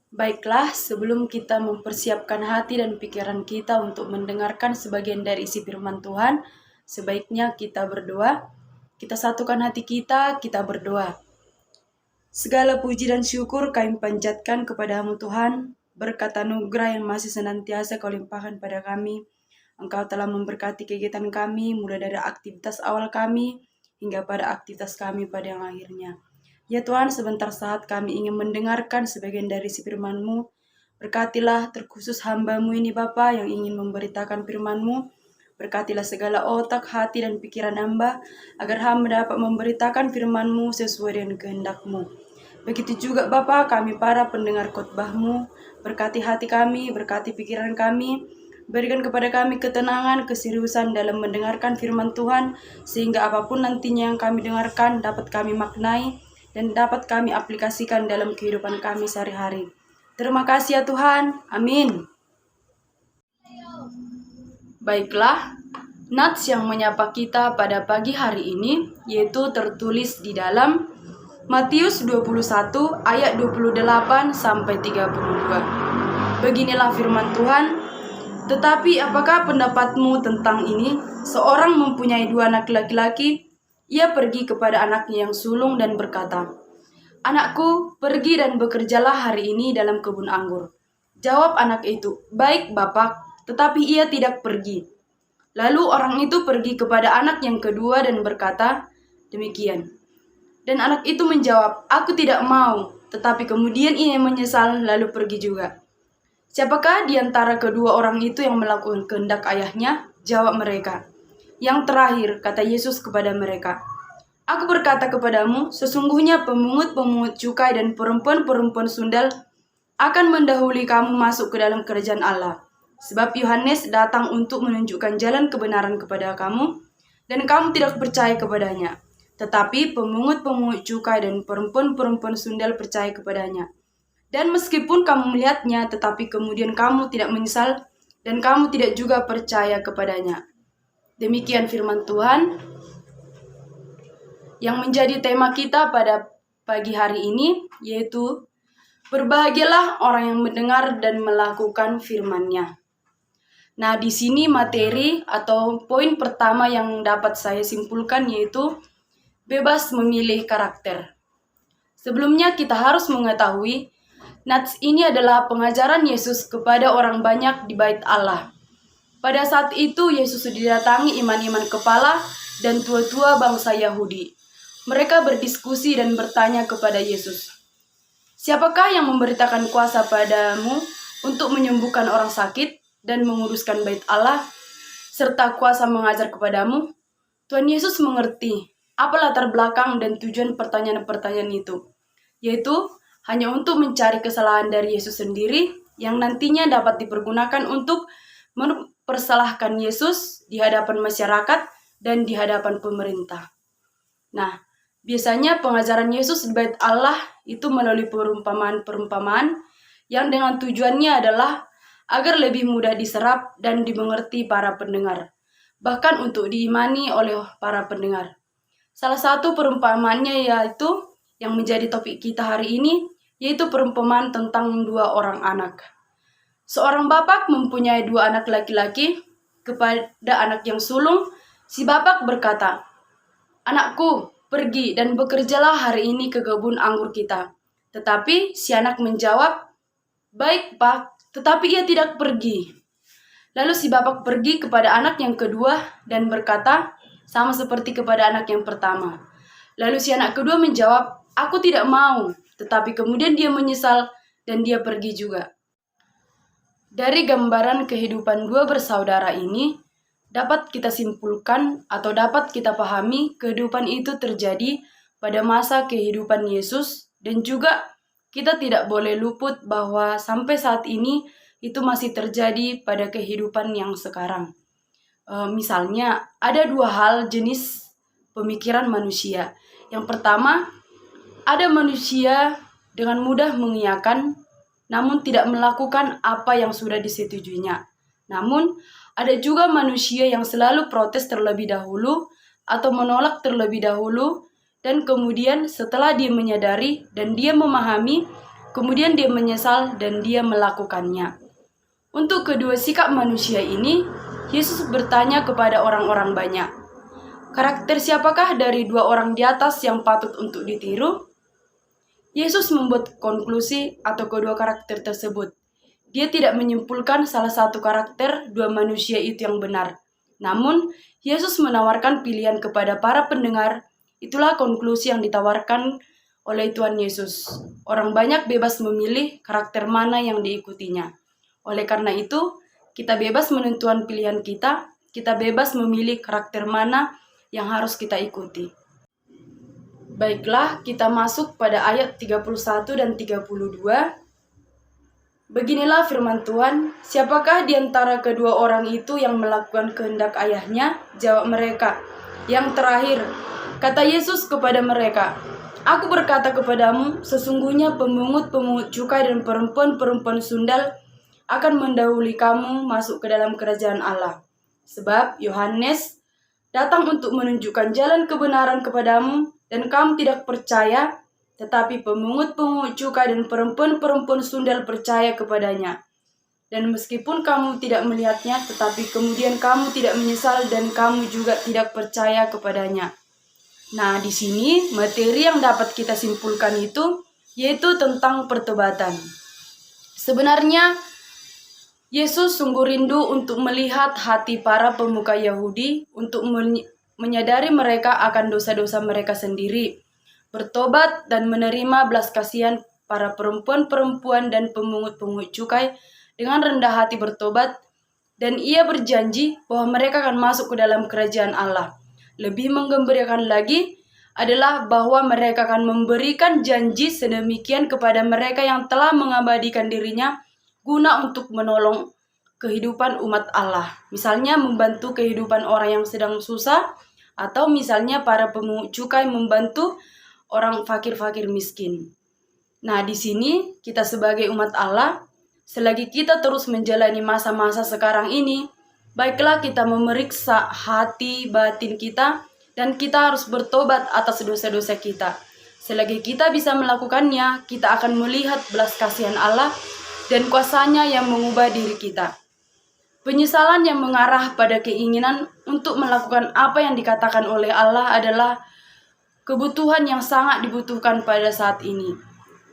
Baiklah, sebelum kita mempersiapkan hati dan pikiran kita untuk mendengarkan sebagian dari isi firman Tuhan, sebaiknya kita berdoa. Kita satukan hati kita berdoa. Segala puji dan syukur kami panjatkan kepadamu Tuhan, berkat anugerah yang masih senantiasa Kau limpahkan pada kami. Engkau telah memberkati kegiatan kami, mulai dari aktivitas awal kami, hingga pada aktivitas kami pada yang akhirnya. Ya Tuhan, sebentar saat kami ingin mendengarkan sebagian dari si firman-Mu. Berkatilah terkhusus hamba-Mu ini Bapa yang ingin memberitakan firman-Mu. Berkatilah segala otak, hati, dan pikiran hamba, agar hamba dapat memberitakan firman-Mu sesuai dengan kehendak-Mu. Begitu juga Bapa, kami para pendengar khotbah-Mu, berkati hati kami, berkati pikiran kami, berikan kepada kami ketenangan, keseriusan dalam mendengarkan firman Tuhan, sehingga apapun nantinya yang kami dengarkan dapat kami maknai, dan dapat kami aplikasikan dalam kehidupan kami sehari-hari. Terima kasih ya Tuhan. Amin. Baiklah, nats yang menyapa kita pada pagi hari ini yaitu tertulis di dalam Matius 21 ayat 28 sampai 32. Beginilah firman Tuhan. Tetapi apakah pendapatmu tentang ini? Seorang mempunyai 2 anak laki-laki. Ia pergi kepada anaknya yang sulung dan berkata, "Anakku, pergi dan bekerjalah hari ini dalam kebun anggur." Jawab anak itu, "Baik, Bapak," tetapi ia tidak pergi. Lalu orang itu pergi kepada anak yang kedua dan berkata demikian. Dan anak itu menjawab, "Aku tidak mau," tetapi kemudian ia menyesal lalu pergi juga. Siapakah di antara kedua orang itu yang melakukan kehendak ayahnya? Jawab mereka. Yang terakhir, kata Yesus kepada mereka, "Aku berkata kepadamu, sesungguhnya pemungut-pemungut cukai dan perempuan-perempuan sundal akan mendahului kamu masuk ke dalam kerajaan Allah. Sebab Yohanes datang untuk menunjukkan jalan kebenaran kepada kamu, dan kamu tidak percaya kepadanya. Tetapi pemungut-pemungut cukai dan perempuan-perempuan sundal percaya kepadanya. Dan meskipun kamu melihatnya, tetapi kemudian kamu tidak menyesal, dan kamu tidak juga percaya kepadanya." Demikian firman Tuhan yang menjadi tema kita pada pagi hari ini, yaitu berbahagialah orang yang mendengar dan melakukan firman-Nya. Nah, di sini materi atau poin pertama yang dapat saya simpulkan yaitu bebas memilih karakter. Sebelumnya kita harus mengetahui, nats ini adalah pengajaran Yesus kepada orang banyak di bait Allah. Pada saat itu Yesus didatangi iman-iman kepala dan tua-tua bangsa Yahudi. Mereka berdiskusi dan bertanya kepada Yesus, "Siapakah yang memberitakan kuasa padamu untuk menyembuhkan orang sakit dan menguruskan bait Allah, serta kuasa mengajar kepadamu?" Tuhan Yesus mengerti apa latar belakang dan tujuan pertanyaan-pertanyaan itu, yaitu hanya untuk mencari kesalahan dari Yesus sendiri yang nantinya dapat dipergunakan untuk mempersalahkan Yesus di hadapan masyarakat dan di hadapan pemerintah. Nah, biasanya pengajaran Yesus di bait Allah itu melalui perumpamaan-perumpamaan yang dengan tujuannya adalah agar lebih mudah diserap dan dimengerti para pendengar, bahkan untuk diimani oleh para pendengar. Salah satu perumpamaannya yaitu yang menjadi topik kita hari ini, yaitu perumpamaan tentang 2 orang anak. Seorang bapak mempunyai 2 anak laki-laki. Kepada anak yang sulung, si bapak berkata, "Anakku, pergi dan bekerjalah hari ini ke kebun anggur kita." Tetapi si anak menjawab, "Baik, Pak," tetapi ia tidak pergi. Lalu si bapak pergi kepada anak yang kedua dan berkata, sama seperti kepada anak yang pertama. Lalu si anak kedua menjawab, "Aku tidak mau," tetapi kemudian dia menyesal dan dia pergi juga. Dari gambaran kehidupan 2 bersaudara ini, dapat kita simpulkan atau dapat kita pahami kehidupan itu terjadi pada masa kehidupan Yesus, dan juga kita tidak boleh luput bahwa sampai saat ini itu masih terjadi pada kehidupan yang sekarang. Misalnya, ada 2 hal jenis pemikiran manusia. Yang pertama, ada manusia dengan mudah mengiyakan namun tidak melakukan apa yang sudah disetujuinya. Namun, ada juga manusia yang selalu protes terlebih dahulu atau menolak terlebih dahulu, dan kemudian setelah dia menyadari dan dia memahami kemudian dia menyesal dan dia melakukannya. Untuk kedua sikap manusia ini, Yesus bertanya kepada orang-orang banyak, karakter siapakah dari dua orang di atas yang patut untuk ditiru? Yesus membuat konklusi atau kedua karakter tersebut. Dia tidak menyimpulkan salah satu karakter dua manusia itu yang benar. Namun, Yesus menawarkan pilihan kepada para pendengar. Itulah konklusi yang ditawarkan oleh Tuhan Yesus. Orang banyak bebas memilih karakter mana yang diikutinya. Oleh karena itu, kita bebas menentukan pilihan kita. Kita bebas memilih karakter mana yang harus kita ikuti. Baiklah, kita masuk pada ayat 31 dan 32. Beginilah firman Tuhan, siapakah di antara kedua orang itu yang melakukan kehendak ayahnya? Jawab mereka, yang terakhir. Kata Yesus kepada mereka, Aku berkata kepadamu, sesungguhnya pemungut-pemungut cukai dan perempuan-perempuan sundal akan mendahului kamu masuk ke dalam kerajaan Allah. Sebab Yohanes datang untuk menunjukkan jalan kebenaran kepadamu, dan kamu tidak percaya, tetapi pemungut-pemungut cukai dan perempuan-perempuan sundal percaya kepadanya. Dan meskipun kamu tidak melihatnya, tetapi kemudian kamu tidak menyesal dan kamu juga tidak percaya kepadanya. Nah, di sini materi yang dapat kita simpulkan itu yaitu tentang pertobatan. Sebenarnya Yesus sungguh rindu untuk melihat hati para pemuka Yahudi untuk menyadari mereka akan dosa-dosa mereka sendiri, bertobat dan menerima belas kasihan para perempuan-perempuan dan pemungut-pemungut cukai dengan rendah hati bertobat, dan ia berjanji bahwa mereka akan masuk ke dalam kerajaan Allah. Lebih menggembirakan lagi adalah bahwa mereka akan memberikan janji sedemikian kepada mereka yang telah mengabadikan dirinya guna untuk menolong kehidupan umat Allah. Misalnya membantu kehidupan orang yang sedang susah, atau misalnya para pemungut cukai membantu orang fakir-fakir miskin. Nah, di sini kita sebagai umat Allah, selagi kita terus menjalani masa-masa sekarang ini, baiklah kita memeriksa hati batin kita dan kita harus bertobat atas dosa-dosa kita. Selagi kita bisa melakukannya, kita akan melihat belas kasihan Allah dan kuasa-Nya yang mengubah diri kita. Penyesalan yang mengarah pada keinginan untuk melakukan apa yang dikatakan oleh Allah adalah kebutuhan yang sangat dibutuhkan pada saat ini.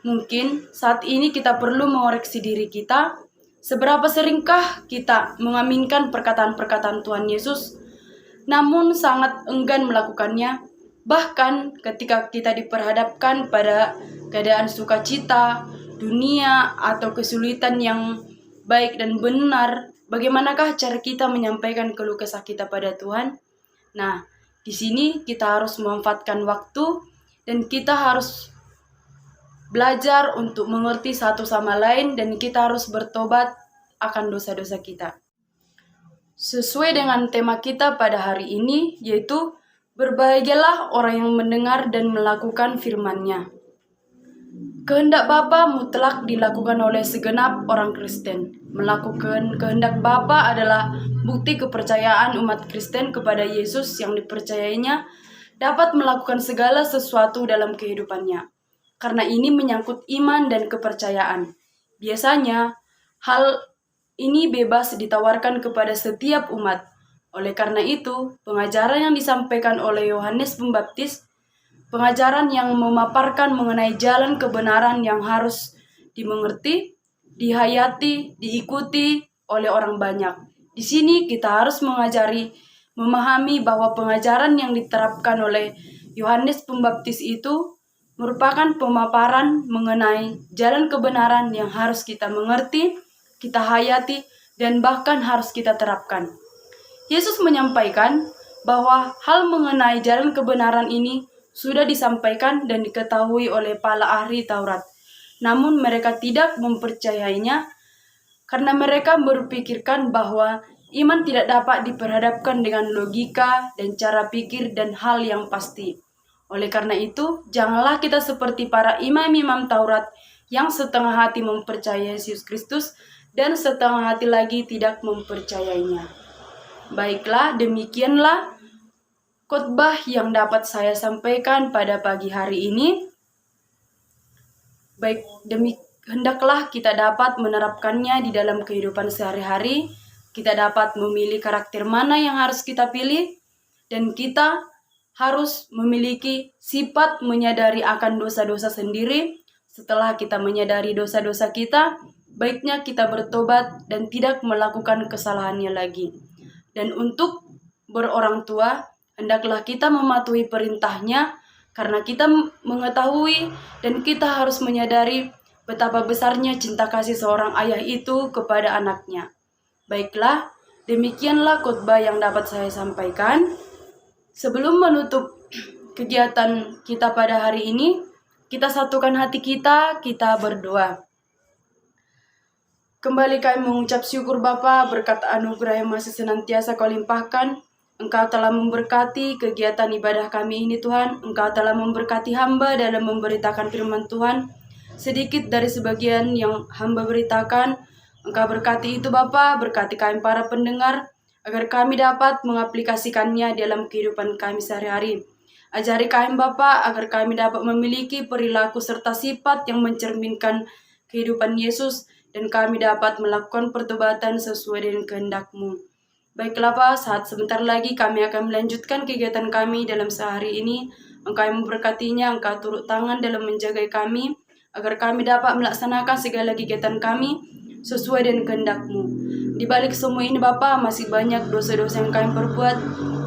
Mungkin saat ini kita perlu mengoreksi diri kita. Seberapa seringkah kita mengaminkan perkataan-perkataan Tuhan Yesus, namun sangat enggan melakukannya? Bahkan ketika kita diperhadapkan pada keadaan sukacita, dunia, atau kesulitan yang baik dan benar, bagaimanakah cara kita menyampaikan keluh kesah kita pada Tuhan? Nah, di sini kita harus memanfaatkan waktu dan kita harus belajar untuk mengerti satu sama lain dan kita harus bertobat akan dosa-dosa kita. Sesuai dengan tema kita pada hari ini, yaitu berbahagialah orang yang mendengar dan melakukan firman-Nya. Kehendak Bapa mutlak dilakukan oleh segenap orang Kristen. Melakukan kehendak Bapa adalah bukti kepercayaan umat Kristen kepada Yesus yang dipercayainya dapat melakukan segala sesuatu dalam kehidupannya. Karena ini menyangkut iman dan kepercayaan. Biasanya, hal ini bebas ditawarkan kepada setiap umat. Oleh karena itu, pengajaran yang disampaikan oleh Yohanes Pembaptis, pengajaran yang memaparkan mengenai jalan kebenaran yang harus dimengerti, dihayati, diikuti oleh orang banyak. Di sini kita harus memahami bahwa pengajaran yang diterapkan oleh Yohanes Pembaptis itu merupakan pemaparan mengenai jalan kebenaran yang harus kita mengerti, kita hayati, dan bahkan harus kita terapkan. Yesus menyampaikan bahwa hal mengenai jalan kebenaran ini sudah disampaikan dan diketahui oleh para ahli Taurat. Namun mereka tidak mempercayainya karena mereka berpikirkan bahwa iman tidak dapat diperhadapkan dengan logika dan cara pikir dan hal yang pasti. Oleh karena itu, janganlah kita seperti para imam-imam Taurat yang setengah hati mempercayai Yesus Kristus dan setengah hati lagi tidak mempercayainya. Baiklah, demikianlah khotbah yang dapat saya sampaikan pada pagi hari ini. Baik, hendaklah kita dapat menerapkannya di dalam kehidupan sehari-hari. Kita dapat memilih karakter mana yang harus kita pilih, dan kita harus memiliki sifat menyadari akan dosa-dosa sendiri. Setelah kita menyadari dosa-dosa kita, baiknya kita bertobat dan tidak melakukan kesalahannya lagi. Dan untuk berorang tua, hendaklah kita mematuhi perintahnya, karena kita mengetahui dan kita harus menyadari betapa besarnya cinta kasih seorang ayah itu kepada anaknya. Baiklah, demikianlah khotbah yang dapat saya sampaikan. Sebelum menutup kegiatan kita pada hari ini, kita satukan hati kita berdoa. Kembali kami mengucap syukur Bapa, berkat anugerah yang masih senantiasa Kau limpahkan. Engkau telah memberkati kegiatan ibadah kami ini Tuhan. Engkau telah memberkati hamba dalam memberitakan firman Tuhan. Sedikit dari sebagian yang hamba beritakan, Engkau berkati itu Bapa, berkati kami para pendengar, agar kami dapat mengaplikasikannya dalam kehidupan kami sehari-hari. Ajari kami Bapa, agar kami dapat memiliki perilaku serta sifat yang mencerminkan kehidupan Yesus, dan kami dapat melakukan pertobatan sesuai dengan kehendak-Mu. Baiklah Pak, saat sebentar lagi kami akan melanjutkan kegiatan kami dalam sehari ini. Engkau yang memberkatinya, Engkau turut tangan dalam menjaga kami, agar kami dapat melaksanakan segala kegiatan kami sesuai dengan kehendak-Mu. Di balik semua ini Bapa, masih banyak dosa-dosa yang kami perbuat.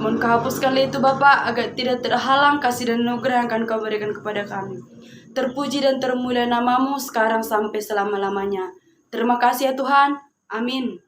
Mohon Kau hapuskanlah itu Bapa, agar tidak terhalang kasih dan anugerah yang akan Kau berikan kepada kami. Terpuji dan termulia nama-Mu sekarang sampai selama-lamanya. Terima kasih ya Tuhan. Amin.